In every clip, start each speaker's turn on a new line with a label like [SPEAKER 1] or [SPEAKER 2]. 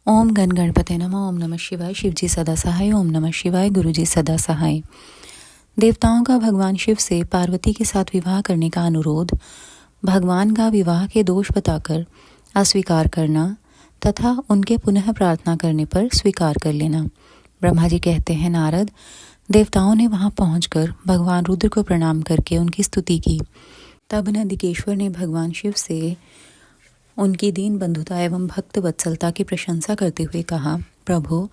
[SPEAKER 1] ओम गण गणपते नमः। ओम नमः शिवाय। शिवजी सदा सहाय। ओम नमः शिवाय। गुरुजी सदा सहाय। देवताओं का भगवान शिव से पार्वती के साथ विवाह करने का अनुरोध, भगवान का विवाह के दोष बताकर अस्वीकार करना तथा उनके पुनः प्रार्थना करने पर स्वीकार कर लेना। ब्रह्मा जी कहते हैं, नारद, देवताओं ने वहां पहुंचकर भगवान रुद्र को प्रणाम करके उनकी स्तुति की। तब नंदिकेश्वर ने भगवान शिव से उनकी दीन बंधुता एवं भक्त वत्सलता की प्रशंसा करते हुए कहा, प्रभु,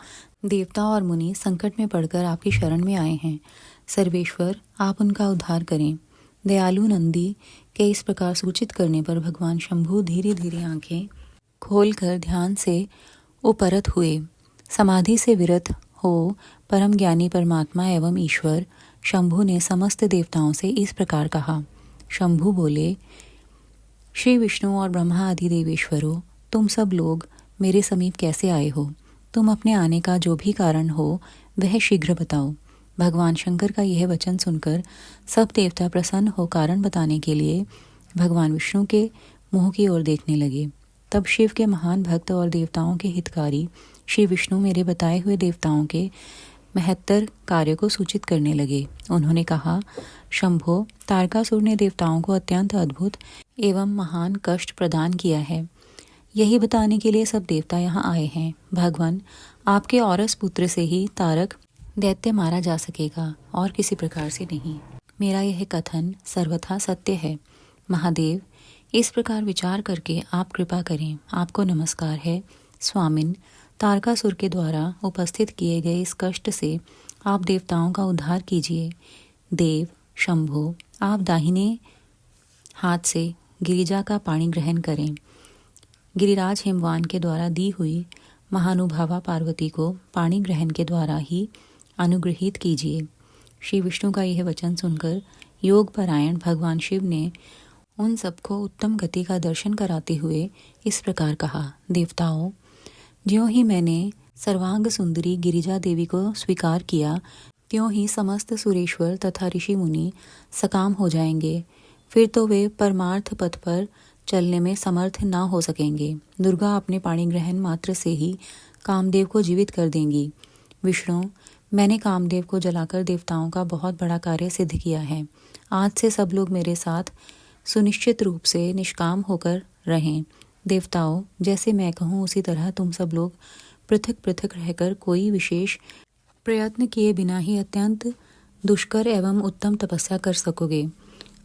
[SPEAKER 1] देवता और मुनि संकट में पड़कर आपकी शरण में आए हैं। सर्वेश्वर, आप उनका उद्धार करें। दयालु नंदी के इस प्रकार सूचित करने पर भगवान शंभु धीरे धीरे आंखें खोलकर ध्यान से उपरत हुए। समाधि से विरत हो परम ज्ञानी परमात्मा एवं ईश्वर शंभु ने समस्त देवताओं से इस प्रकार कहा। शंभु बोले, श्री विष्णु और ब्रह्मा आदि देवेश्वरों, तुम सब लोग मेरे समीप कैसे आए हो? तुम अपने आने का जो भी कारण हो वह शीघ्र बताओ। भगवान शंकर का यह वचन सुनकर सब देवता प्रसन्न हो कारण बताने के लिए भगवान विष्णु के मुंह की ओर देखने लगे। तब शिव के महान भक्त और देवताओं के हितकारी श्री विष्णु मेरे बताए हुए देवताओं के महत्तर कार्य को सूचित करने लगे। उन्होंने कहा, शंभो, तारकासुर ने देवताओं को अत्यंत अद्भुत एवं महान कष्ट प्रदान किया है। यही बताने के लिए सब देवता यहाँ आए हैं। भगवान, आपके औरस पुत्र से ही तारक दैत्य मारा जा सकेगा और किसी प्रकार से नहीं। मेरा यह कथन सर्वथा सत्य है। महादेव, इस प्रकार विचार करके आप कृपा करें। आपको नमस्कार है। स्वामिन, तारकासुर के द्वारा उपस्थित किए गए इस कष्ट से आप देवताओं का उद्धार कीजिए। देव शंभो, आप दाहिने हाथ से गिरिजा का पानी ग्रहण करें। गिरिराज हिमवान के द्वारा दी हुई महानुभावा पार्वती को पानी ग्रहण के द्वारा ही अनुग्रहित कीजिए। श्री विष्णु का यह वचन सुनकर योग परायण भगवान शिव ने उन सबको उत्तम गति का दर्शन कराते हुए इस प्रकार कहा। देवताओं, ज्यों ही मैंने सर्वांग सुंदरी गिरिजा देवी को स्वीकार किया, त्यों ही समस्त सुरेश्वर तथा ऋषि मुनि सकाम हो जाएंगे। फिर तो वे परमार्थ पथ पर चलने में समर्थ ना हो सकेंगे। दुर्गा अपने पाणी ग्रहण मात्र से ही कामदेव को जीवित कर देंगी। विष्णु, मैंने कामदेव को जलाकर देवताओं का बहुत बड़ा कार्य सिद्ध किया है। आज से सब लोग मेरे साथ सुनिश्चित रूप से निष्काम होकर रहें। देवताओं, जैसे मैं कहूँ उसी तरह तुम सब लोग पृथक पृथक रहकर कोई विशेष प्रयत्न किए बिना ही अत्यंत दुष्कर एवं उत्तम तपस्या कर सकोगे।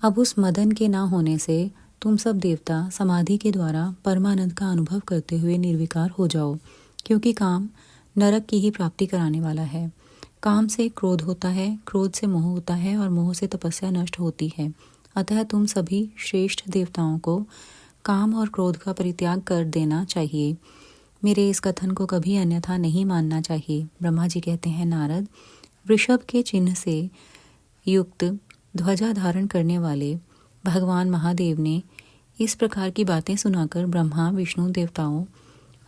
[SPEAKER 1] अब उस मदन के ना होने से तुम सब देवता समाधि के द्वारा परमानंद का अनुभव करते हुए निर्विकार हो जाओ, क्योंकि काम नरक की ही प्राप्ति कराने वाला है। काम से क्रोध होता है, क्रोध से मोह होता है और मोह से तपस्या नष्ट होती है। अतः तुम सभी श्रेष्ठ देवताओं को काम और क्रोध का परित्याग कर देना चाहिए। मेरे इस कथन को कभी अन्यथा नहीं मानना चाहिए। ब्रह्मा जी कहते हैं, नारद, वृषभ के चिन्ह से युक्त ध्वजा धारण करने वाले भगवान महादेव ने इस प्रकार की बातें सुनाकर ब्रह्मा, विष्णु, देवताओं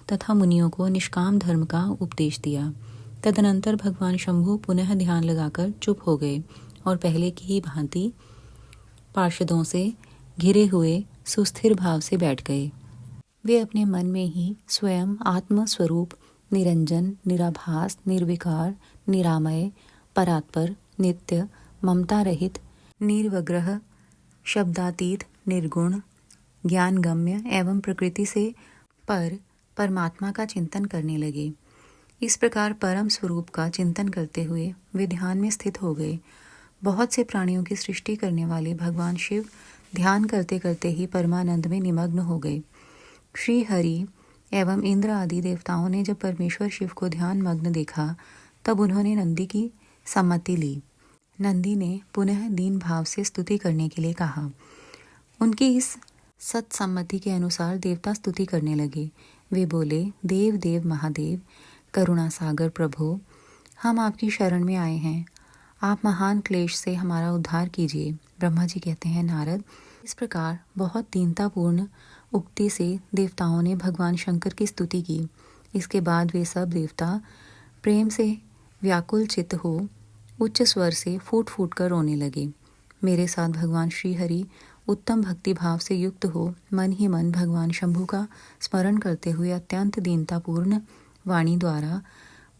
[SPEAKER 1] तथा मुनियों को निष्काम धर्म का उपदेश दिया। तदनंतर भगवान शंभु पुनः ध्यान लगाकर चुप हो गए और पहले की ही भांति पार्षदों से घिरे हुए सुस्थिर भाव से बैठ गए। वे अपने मन में ही स्वयं आत्म स्वरूप निरंजन, निराभास, निर्विकार, निरामय, परात्पर, नित्य, ममता रहित, निर्वग्रह, शब्दातीत, निर्गुण, ज्ञानगम्य एवं प्रकृति से पर परमात्मा का चिंतन करने लगे। इस प्रकार परम स्वरूप का चिंतन करते हुए वे ध्यान में स्थित हो गए। बहुत से प्राणियों की सृष्टि करने वाले भगवान शिव ध्यान करते करते ही परमानंद में निमग्न हो गए। श्री हरि एवं इंद्र आदि देवताओं ने जब परमेश्वर शिव को ध्यान मग्न देखा, तब उन्होंने नंदी की सम्मति ली। नंदी ने पुनः दीन भाव से स्तुति करने के लिए कहा। उनकी इस सत्सम्मति के अनुसार देवता स्तुति करने लगे। वे बोले, देव देव महादेव, करुणा सागर प्रभु, हम आपकी शरण में आए हैं। आप महान क्लेश से हमारा उद्धार कीजिए। ब्रह्मा जी कहते हैं, नारद, इस प्रकार बहुत दीनतापूर्ण उक्ति से देवताओं ने भगवान शंकर की स्तुति की। इसके बाद वे सब देवता प्रेम से व्याकुल चित्त हो उच्च स्वर से फूट फूट कर रोने लगे। मेरे साथ भगवान श्री हरि उत्तम भक्ति भाव से युक्त हो मन ही मन भगवान शंभु का स्मरण करते हुए अत्यंत दीनतापूर्ण वाणी द्वारा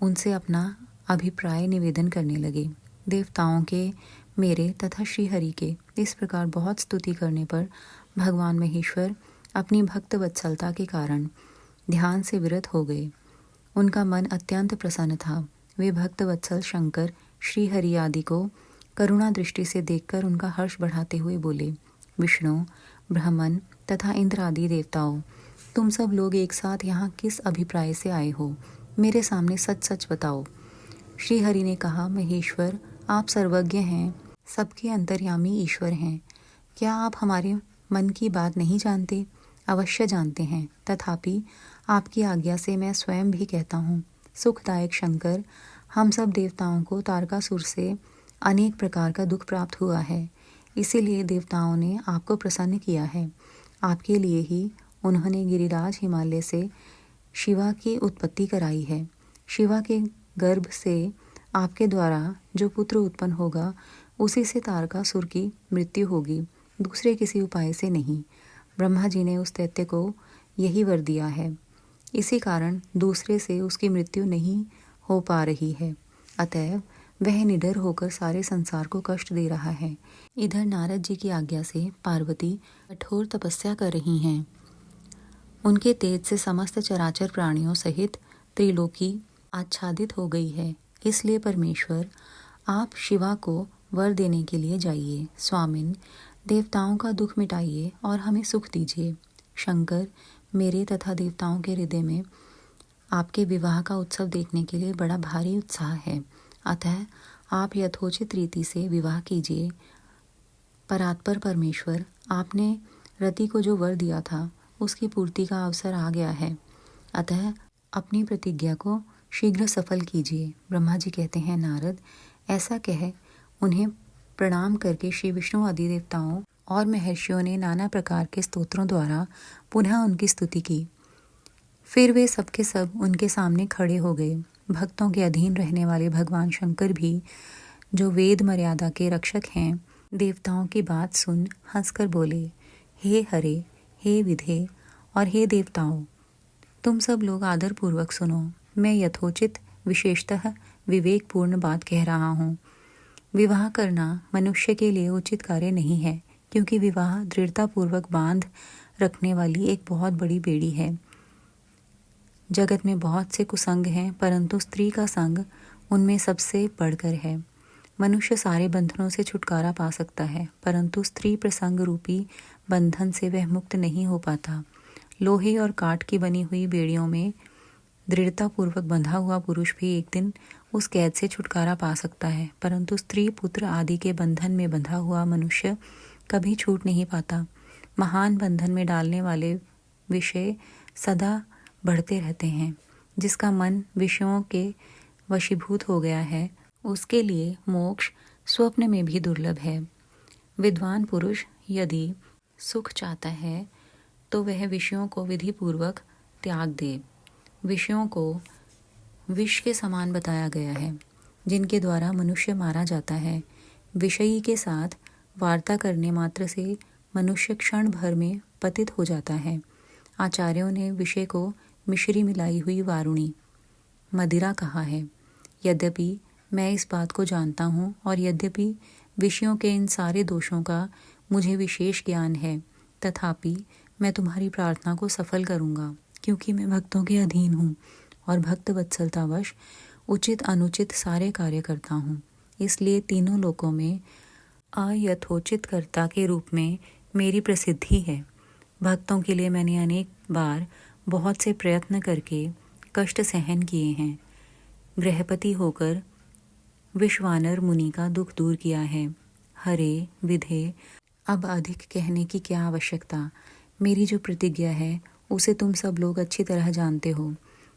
[SPEAKER 1] उनसे अपना अभिप्राय निवेदन करने लगे। देवताओं के, मेरे तथा श्रीहरि के इस प्रकार बहुत स्तुति करने पर भगवान महेश्वर अपनी भक्त वत्सलता के कारण ध्यान से विरत हो गए। उनका मन अत्यंत प्रसन्न था। वे भक्त वत्सल शंकर श्रीहरि आदि को करुणा दृष्टि से देखकर उनका हर्ष बढ़ाते हुए बोले, विष्णु, ब्रह्मन तथा इंद्र आदि देवताओं, तुम सब लोग एक साथ यहाँ किस अभिप्राय से आए हो? मेरे सामने सच सच बताओ। श्रीहरि ने कहा, महेश्वर, आप सर्वज्ञ हैं, सबके अंतर्यामी ईश्वर हैं। क्या आप हमारे मन की बात नहीं जानते? अवश्य जानते हैं, तथापि आपकी आज्ञा से मैं स्वयं भी कहता हूँ। सुखदायक शंकर, हम सब देवताओं को तारकासुर से अनेक प्रकार का दुख प्राप्त हुआ है, इसीलिए देवताओं ने आपको प्रसन्न किया है। आपके लिए ही उन्होंने गिरिराज हिमालय से शिवा की उत्पत्ति कराई है। शिवा के गर्भ से आपके द्वारा जो पुत्र उत्पन्न होगा, उसी से तारकासुर की मृत्यु होगी, दूसरे किसी उपाय से नहीं। ब्रह्मा जी ने उस दैत्य को यही वर दिया है, इसी कारण दूसरे से उसकी मृत्यु नहीं हो पा रही है। अतएव वह निडर होकर सारे संसार को कष्ट दे रहा है। इधर नारद जी की आज्ञा से पार्वती कठोर तपस्या कर रही हैं। उनके तेज से समस्त चराचर प्राणियों सहित त्रिलोकी आच्छादित हो गई है। इसलिए परमेश्वर, आप शिवा को वर देने के लिए जाइए। स्वामिन, देवताओं का दुख मिटाइए और हमें सुख दीजिए। शंकर, मेरे तथा देवताओं के हृदय में आपके विवाह का उत्सव देखने के लिए बड़ा भारी उत्साह है। अतः आप यथोचित रीति से विवाह कीजिए। परात्पर परमेश्वर, आपने रति को जो वर दिया था, उसकी पूर्ति का अवसर आ गया है। अतः अपनी प्रतिज्ञा को शीघ्र सफल कीजिए। ब्रह्मा जी कहते हैं, नारद, ऐसा कह उन्हें प्रणाम करके श्री विष्णु आदि देवताओं और महर्षियों ने नाना प्रकार के स्तोत्रों द्वारा पुनः उनकी स्तुति की। फिर वे सबके सब उनके सामने खड़े हो गए। भक्तों के अधीन रहने वाले भगवान शंकर भी, जो वेद मर्यादा के रक्षक हैं, देवताओं की बात सुन हंसकर बोले, हे हरे, हे विधे और हे देवताओं, तुम सब लोग आदरपूर्वक सुनो। मैं यथोचित विशेषतः विवेकपूर्ण बात कह रहा हूँ। विवाह करना मनुष्य के लिए उचित कार्य नहीं है, क्योंकि विवाह दृढ़तापूर्वक बांध रखने वाली एक बहुत बड़ी बेड़ी है। जगत में बहुत से कुसंग हैं, परंतु स्त्री का संग उनमें सबसे बढ़कर है। मनुष्य सारे बंधनों से छुटकारा पा सकता है, परंतु स्त्री प्रसंग रूपी बंधन से वह मुक्त नहीं हो पाता। लोहे और काठ की बनी हुई बेड़ियों में दृढ़तापूर्वक बंधा हुआ पुरुष भी एक दिन उस कैद से छुटकारा पा सकता है, परंतु स्त्री, पुत्र आदि के बंधन में बंधा हुआ मनुष्य कभी छूट नहीं पाता। महान बंधन में डालने वाले विषय सदा बढ़ते रहते हैं। जिसका मन विषयों के वशीभूत हो गया है, उसके लिए मोक्ष स्वप्न में भी दुर्लभ है। विद्वान पुरुष यदि सुख चाहता है तो वह विषयों को विधिपूर्वक त्याग दे। विषयों को विष के समान बताया गया है, जिनके द्वारा मनुष्य मारा जाता है। विषयी के साथ वार्ता करने मात्र से मनुष्य क्षण भर में पतित हो जाता है। आचार्यों ने विषय को मिश्री मिलाई हुई वारुणी, मदिरा कहा है। यद्यपि मैं इस बात को जानता हूँ और यद्यपि विषयों के इन सारे दोषों का मुझे विशेष ज्ञान है, तथापि मैं तुम्हारी प्रार्थना को सफल करूँगा, क्योंकि मैं भक्तों के अधीन हूँ और भक्त वत्सलतावश उचित अनुचित सारे कार्य करता हूँ। इसलिए तीनों लोकों में अयथोचित कर्ता के रूप में मेरी प्रसिद्धि है। भक्तों के लिए मैंने अनेक बार बहुत से प्रयत्न करके कष्ट सहन किए हैं। गृहपति होकर विश्वानर मुनि का दुख दूर किया है। हरे विधे, अब अधिक कहने की क्या आवश्यकता। मेरी जो प्रतिज्ञा है उसे तुम सब लोग अच्छी तरह जानते हो।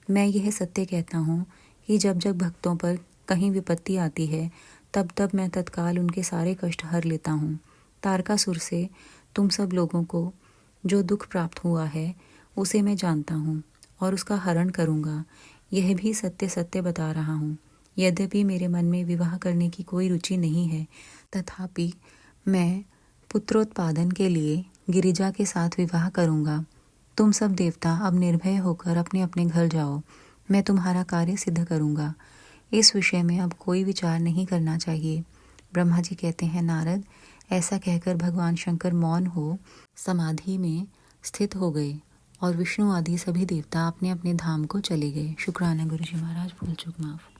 [SPEAKER 1] मैं यह सत्य कहता हूँ कि जब जब भक्तों पर कहीं विपत्ति आती है, तब तब मैं तत्काल उनके सारे कष्ट हर लेता हूँ। तारकासुर से तुम सब लोगों को जो दुख प्राप्त हुआ है, उसे मैं जानता हूँ और उसका हरण करूँगा। यह भी सत्य सत्य बता रहा हूँ। यद्यपि मेरे मन में विवाह करने की कोई रुचि नहीं है, तथापि मैं पुत्रोत्पादन के लिए गिरिजा के साथ विवाह करूँगा। तुम सब देवता अब निर्भय होकर अपने अपने घर जाओ। मैं तुम्हारा कार्य सिद्ध करूँगा। इस विषय में अब कोई विचार नहीं करना चाहिए। ब्रह्मा जी कहते हैं, नारद, ऐसा कहकर भगवान शंकर मौन हो समाधि में स्थित हो गए और विष्णु आदि सभी देवता अपने अपने धाम को चले गए। शुक्राना गुरु जी महाराज, भूल चूक माफ।